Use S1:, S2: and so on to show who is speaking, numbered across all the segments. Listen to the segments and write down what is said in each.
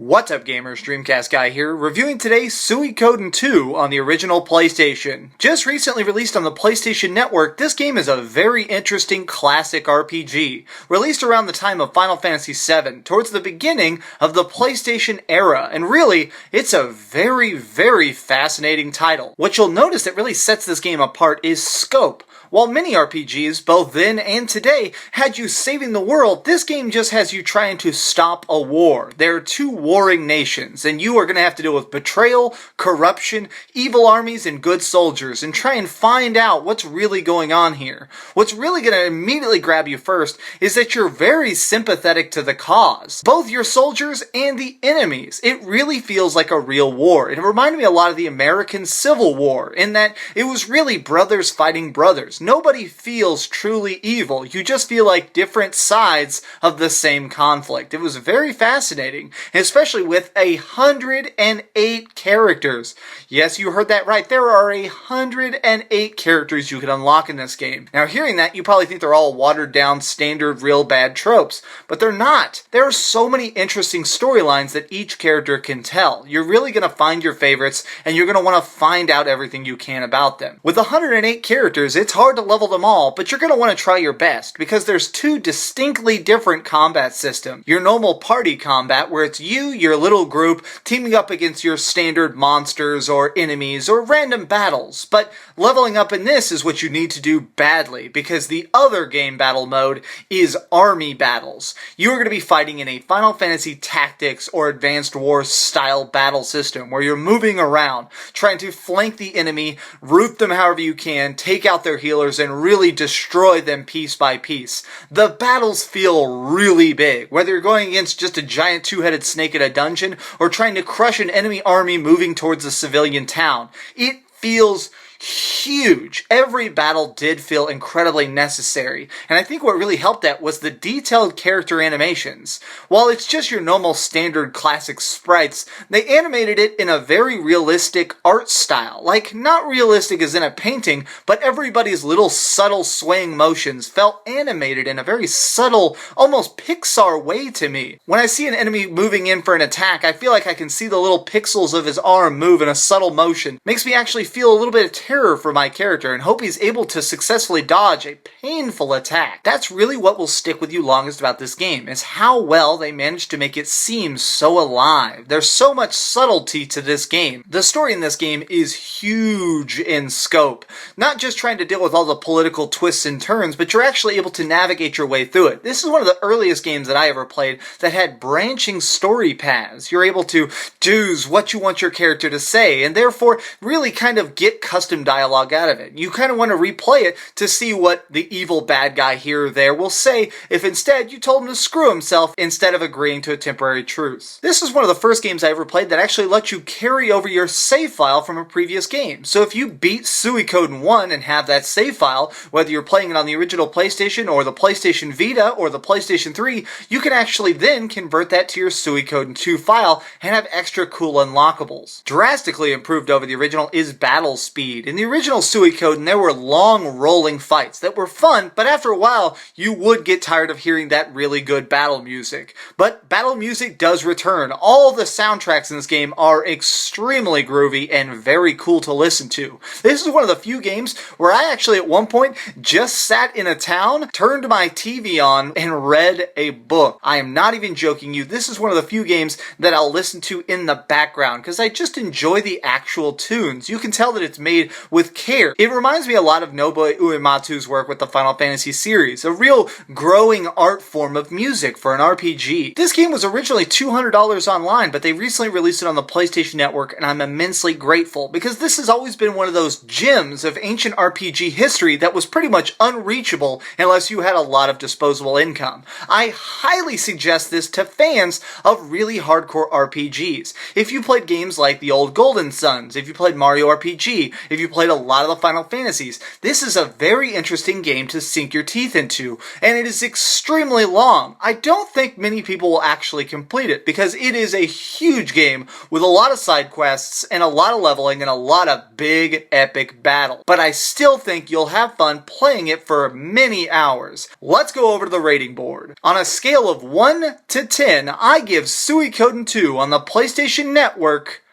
S1: What's up gamers, DreamcastGuy here, reviewing today Suikoden II on the original PlayStation. Just recently released on the PlayStation Network, this game is a very interesting classic RPG, released around the time of Final Fantasy VII, towards the beginning of the PlayStation era, and really, it's a very fascinating title. What you'll notice that really sets this game apart is scope. While many RPGs, both then and today, had you saving the world, this game just has you trying to stop a war. There are two warring nations, and you are going to have to deal with betrayal, corruption, evil armies, and good soldiers, and try and find out what's really going on here. What's really going to immediately grab you first is that you're very sympathetic to the cause. Both your soldiers and the enemies. It really feels like a real war. It reminded me a lot of the American Civil War, in that it was really brothers fighting brothers. Nobody feels truly evil. You just feel like different sides of the same conflict. It was very fascinating, especially with 108 characters. Yes, you heard that right. There are 108 characters you can unlock in this game. Now, hearing that, you probably think they're all watered down, standard, real bad tropes, but they're not. There are so many interesting storylines that each character can tell. You're really going to find your favorites, and you're going to want to find out everything you can about them. With 108 characters, it's hard to level them all, but you're going to want to try your best, because there's two distinctly different combat systems. Your normal party combat, where it's you, your little group, teaming up against your standard monsters or enemies or random battles. But leveling up in this is what you need to do badly, because the other game battle mode is army battles. You are going to be fighting in a Final Fantasy Tactics or Advanced Wars style battle system, where you're moving around, trying to flank the enemy, root them however you can, take out their healers, and really destroy them piece by piece. The battles feel really big, whether you're going against just a giant two-headed snake in a dungeon or trying to crush an enemy army moving towards a civilian town. It feels huge. Every battle did feel incredibly necessary, and I think what really helped that was the detailed character animations. While it's just your normal standard classic sprites, they animated it in a very realistic art style. Like, not realistic as in a painting, but everybody's little subtle swaying motions felt animated in a very subtle, almost Pixar way to me. When I see an enemy moving in for an attack, I feel like I can see the little pixels of his arm move in a subtle motion. Makes me actually feel a little bit of terror for my character and hope he's able to successfully dodge a painful attack. That's really what will stick with you longest about this game, is how well they managed to make it seem so alive. There's so much subtlety to this game. The story in this game is huge in scope. Not just trying to deal with all the political twists and turns, but you're actually able to navigate your way through it. This is one of the earliest games that I ever played that had branching story paths. You're able to choose what you want your character to say, and therefore really kind of get custom dialogue out of it. You kind of want to replay it to see what the evil bad guy here or there will say if instead you told him to screw himself instead of agreeing to a temporary truce. This is one of the first games I ever played that actually lets you carry over your save file from a previous game. So if you beat Suikoden 1 and have that save file, whether you're playing it on the original PlayStation or the PlayStation Vita or the PlayStation 3, you can actually then convert that to your Suikoden 2 file and have extra cool unlockables. Drastically improved over the original is battle speed. In the original Suikoden, there were long rolling fights that were fun, but after a while, you would get tired of hearing that really good battle music. But battle music does return. All the soundtracks in this game are extremely groovy and very cool to listen to. This is one of the few games where I actually at one point just sat in a town, turned my TV on, and read a book. I am not even joking you. This is one of the few games that I'll listen to in the background because I just enjoy the actual tunes. You can tell that it's made with care. It reminds me a lot of Nobuo Uematsu's work with the Final Fantasy series, a real growing art form of music for an RPG. This game was originally $200 online, but they recently released it on the PlayStation Network, and I'm immensely grateful because this has always been one of those gems of ancient RPG history that was pretty much unreachable unless you had a lot of disposable income. I highly suggest this to fans of really hardcore RPGs. If you played games like the old Golden Suns, if you played Mario RPG, if of you played a lot of the Final Fantasies, this is a very interesting game to sink your teeth into, and it is extremely long. I don't think many people will actually complete it, because it is a huge game with a lot of side quests and a lot of leveling and a lot of big epic battles. But I still think you'll have fun playing it for many hours. Let's go over to the rating board. On a scale of 1 to 10, I give Suikoden II on the PlayStation Network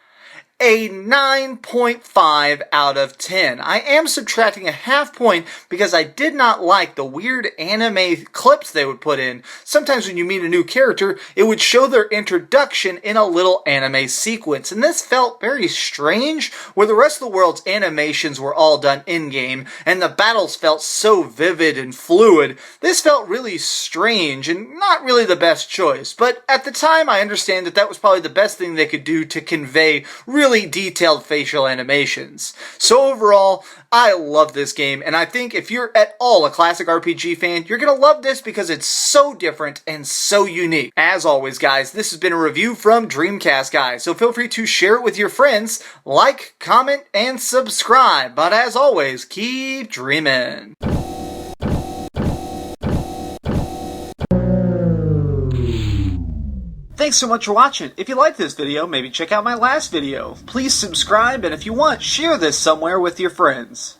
S1: a 9.5 out of 10. I am subtracting a half point because I did not like the weird anime clips they would put in. Sometimes when you meet a new character, it would show their introduction in a little anime sequence, and this felt very strange, where the rest of the world's animations were all done in-game, and the battles felt so vivid and fluid. This felt really strange, and not really the best choice, but at the time I understand that that was probably the best thing they could do to convey really detailed facial animations. So overall, I love this game, and I think if you're at all a classic RPG fan, you're gonna love this because it's so different and so unique. As always, guys, this has been a review from DreamcastGuy, so feel free to share it with your friends, like, comment, and subscribe. But as always, keep dreaming. Thanks so much for watching. If you liked this video, maybe check out my last video. Please subscribe, and if you want, share this somewhere with your friends.